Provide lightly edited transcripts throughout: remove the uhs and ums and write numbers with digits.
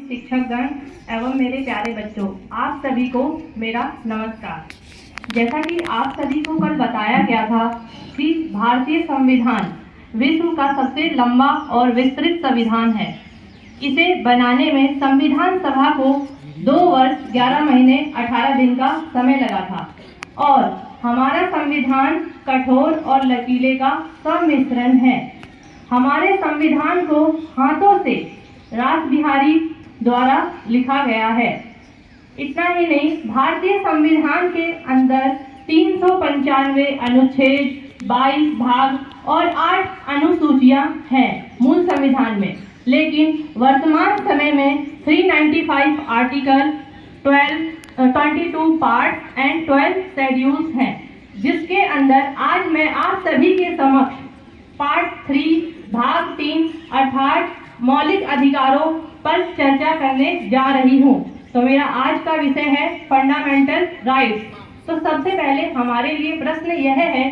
शिक्षकगण एवं मेरे प्यारे बच्चों, आप सभी को मेरा नमस्कार। जैसा कि आप सभी को कल बताया गया था कि भारतीय संविधान विश्व का सबसे लंबा और विस्तृत संविधान है। इसे बनाने में संविधान सभा को 2 वर्ष 11 महीने 18 दिन का समय लगा था और हमारा संविधान कठोर और लचीले का सम्मिश्रण है। हमारे संविधान को हाथों से रासबिहारी द्वारा लिखा गया है। इतना ही नहीं, भारतीय संविधान के अंदर 395 अनुच्छेद, 22 भाग और 8 अनुसूचियां हैं मूल संविधान में, लेकिन वर्तमान समय में 395 आर्टिकल, 22 पार्ट एंड 12 शेड्यूल्स हैं, जिसके अंदर आज मैं आप सभी के समक्ष पार्ट 3 भाग 3 अर्थात मौलिक अधिकारों पर चर्चा करने जा रही हूँ। तो मेरा आज का विषय है फंडामेंटल राइट्स। तो सबसे पहले हमारे लिए प्रश्न यह है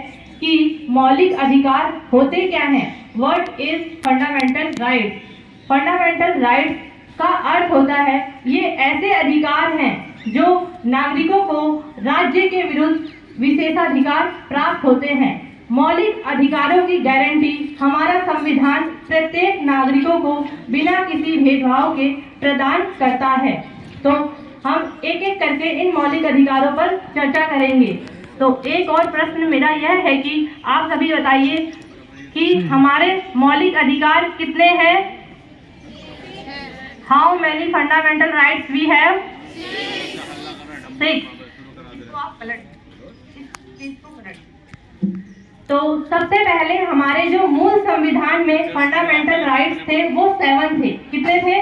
कि मौलिक अधिकार होते क्या हैं? What is fundamental rights? Fundamental rights का अर्थ होता है ये ऐसे अधिकार हैं जो नागरिकों को राज्य के विरुद्ध विशेषाधिकार प्राप्त होते हैं। मौलिक अधिकारों की गारंटी हमारा संविधान प्रत्येक नागरिकों को बिना किसी भेदभाव के प्रदान करता है। तो हम एक एक करके इन मौलिक अधिकारों पर चर्चा करेंगे। तो एक और प्रश्न मेरा यह है कि आप सभी बताइए कि हमारे मौलिक अधिकार कितने हैं? How many fundamental rights we have? 6। तो सबसे पहले हमारे जो मूल संविधान में फंडामेंटल राइट्स थे वो 7 थे। कितने थे?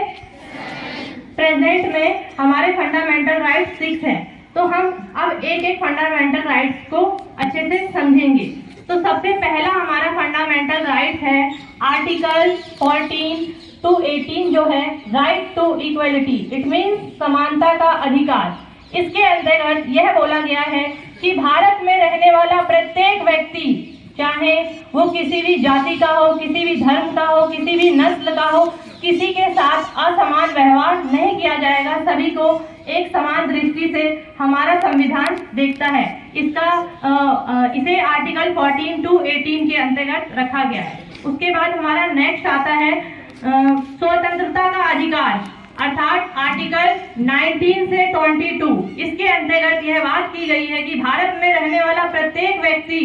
प्रेजेंट में हमारे फंडामेंटल राइट्स 6 हैं। तो हम अब एक एक फंडामेंटल राइट्स को अच्छे से समझेंगे। तो सबसे पहला हमारा फंडामेंटल राइट है आर्टिकल 14 to 18 जो है right to equality. It means समानता का अधिकार। इसके अंतर्गत यह बोला गया है कि भारत में रहने वाला प्रत्येक व्यक्ति, चाहे वो किसी भी जाति का हो, किसी भी धर्म का हो, किसी भी नस्ल का हो, किसी के साथ असमान व्यवहार नहीं किया जाएगा। सभी को एक समान दृष्टि से हमारा संविधान देखता है। इसे आर्टिकल 14 to 18 के अंतर्गत रखा गया है। उसके बाद हमारा नेक्स्ट आता है स्वतंत्रता का अधिकार अर्थात आर्टिकल 19 से 22। इसके अंतर्गत यह बात की गई है कि भारत में रहने वाला प्रत्येक व्यक्ति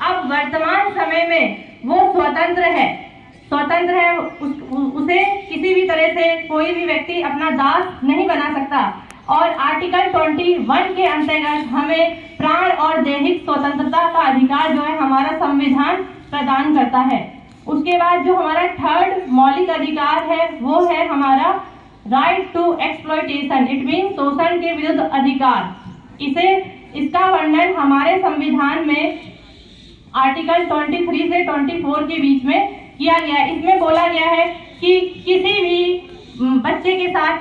अब वर्तमान समय में वो स्वतंत्र है। उसे किसी भी तरह से कोई भी व्यक्ति अपना दास नहीं बना सकता। और आर्टिकल 21 के अंतर्गत हमें प्राण और दैहिक स्वतंत्रता का अधिकार जो है हमारा संविधान प्रदान करता है। उसके बाद जो हमारा थर्ड मौलिक अधिकार है वो है हमारा right to exploitation. It mean शोषण के विरुद्ध अधिकार। इसका वर्णन हमारे संविधान में आर्टिकल 23 से 24 के बीच में किया गया है। इसमें बोला गया है कि किसी भी बच्चे के साथ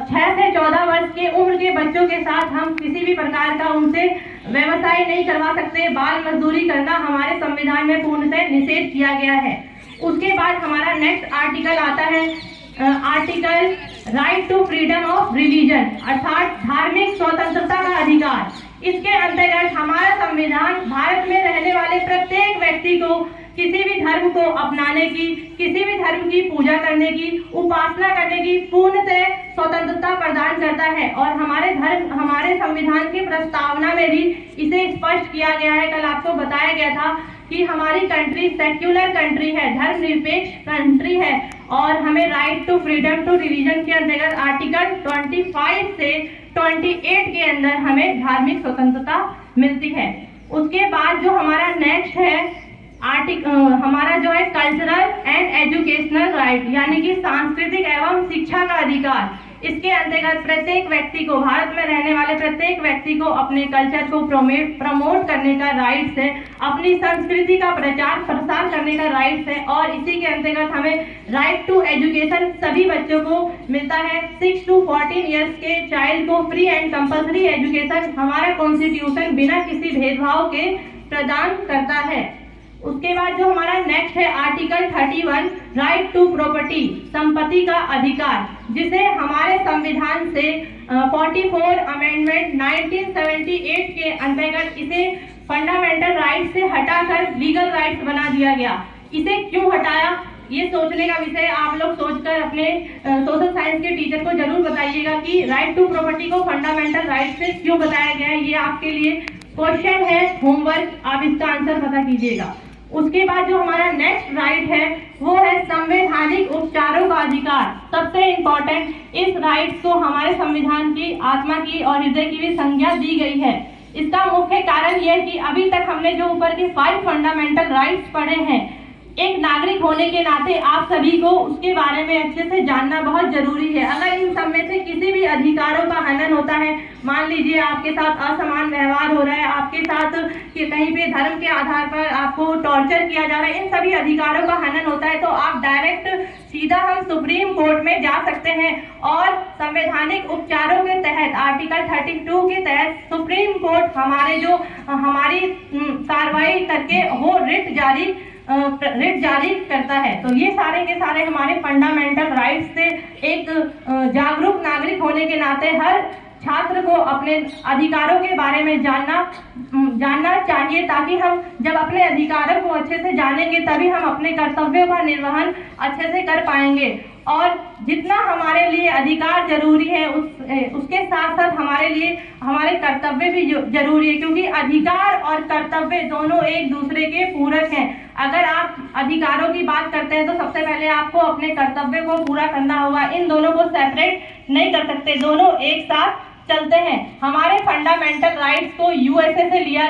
6 से 14 वर्ष के उम्र के बच्चों के साथ हम किसी भी प्रकार का उनसे व्यवसाय नहीं करवा सकते। बाल मजदूरी करना हमारे संविधान में पूर्णतः निषेध किया गया है। उसके बाद हमारा नेक्स्ट आर्टिकल आता है article right to freedom of religion अर्थात धार्मिक स्वतंत्रता का अधिकार। इसके अंतर्गत हमारा संविधान भारत में रहने वाले प्रत्येक व्यक्ति को किसी भी धर्म को अपनाने की, किसी भी धर्म की पूजा करने की, उपासना करने की पूर्णतः स्वतंत्रता प्रदान करता है। और हमारे संविधान की प्रस्तावना में भी इसे स्पष्ट किया गया है। कल आपको बताया गया था कि हमारी कंट्री सेक्युलर कंट्री है, धर्मनिरपेक्ष कंट्री है और हमें right to freedom to religion के अंतर्गत आर्टिकल 25 से 28 के अंदर हमें धार्मिक स्वतंत्रता मिलती है। उसके बाद जो हमारा नेक्स्ट है हमारा जो है कल्चरल एंड एजुकेशनल राइट यानी कि सांस्कृतिक एवं शिक्षा का अधिकार। इसके अंतर्गत प्रत्येक व्यक्ति को, भारत में रहने वाले प्रत्येक व्यक्ति को अपने कल्चर को प्रमोट करने का राइट्स है, अपनी संस्कृति का प्रचार प्रसार करने का राइट्स है। और इसी के अंतर्गत हमें राइट टू एजुकेशन सभी बच्चों को मिलता है। 6 to 14 ईयर्स के चाइल्ड को फ्री एंड कंपल्सरी एजुकेशन हमारा कॉन्स्टिट्यूशन बिना किसी भेदभाव के प्रदान करता है। उसके बाद जो हमारा नेक्स्ट है आर्टिकल 31 राइट टू प्रॉपर्टी, संपत्ति का अधिकार, जिसे हमारे संविधान से 44 अमेंडमेंट 1978 के अंतर्गत इसे फंडामेंटल राइट से हटाकर लीगल राइट्स बना दिया गया। इसे क्यों हटाया, ये सोचने का विषय आप लोग सोचकर अपने सोशल साइंस के टीचर को जरूर बताइएगा कि राइट टू प्रॉपर्टी को फंडामेंटल राइट से क्यों बताया गया है। ये आपके लिए क्वेश्चन है, होमवर्क, आप इसका आंसर पता कीजिएगा। उसके बाद जो हमारा नेक्स्ट राइट है वो है संवैधानिक उपचारों का अधिकार। सबसे इम्पोर्टेंट, इस राइट को हमारे संविधान की आत्मा की और हृदय की भी संज्ञा दी गई है। इसका मुख्य कारण यह है कि अभी तक हमने जो ऊपर के 5 फंडामेंटल राइट्स पढ़े हैं, एक नागरिक होने के नाते आप सभी को उसके बारे में अच्छे से जानना बहुत जरूरी है। अगर इन सब में से किसी भी अधिकारों का हनन होता है, मान लीजिए आपके साथ असमान व्यवहार हो रहा है, आपके साथ कि कहीं पे धर्म के आधार पर आपको टॉर्चर किया जा रहा है, इन सभी अधिकारों का हनन होता है तो आप डायरेक्ट सीधा हम सुप्रीम कोर्ट में जा सकते हैं और संवैधानिक उपचारों के तहत आर्टिकल 32 के तहत सुप्रीम कोर्ट हमारी कार्रवाई करके वो रिट जारी करता है। तो ये सारे के सारे हमारे फंडामेंटल राइट्स से एक जागरूक नागरिक होने के नाते हर छात्र को अपने अधिकारों के बारे में जानना चाहिए, ताकि हम जब अपने अधिकारों को अच्छे से जानेंगे तभी हम अपने कर्तव्यों का निर्वहन अच्छे से कर पाएंगे। और जितना हमारे लिए अधिकार जरूरी है उसके साथ साथ हमारे लिए हमारे कर्तव्य भी जरूरी है, क्योंकि अधिकार और कर्तव्य दोनों एक दूसरे के पूरक हैं। अगर आप अधिकारों की बात करते हैं तो सबसे पहले आपको अपने कर्तव्य को पूरा करना होगा, इन दोनों को सेपरेट नहीं कर सकते, दोनों एक साथ चलते हैं। हमारे फंडामेंटल राइट्स को यूएसए से लिया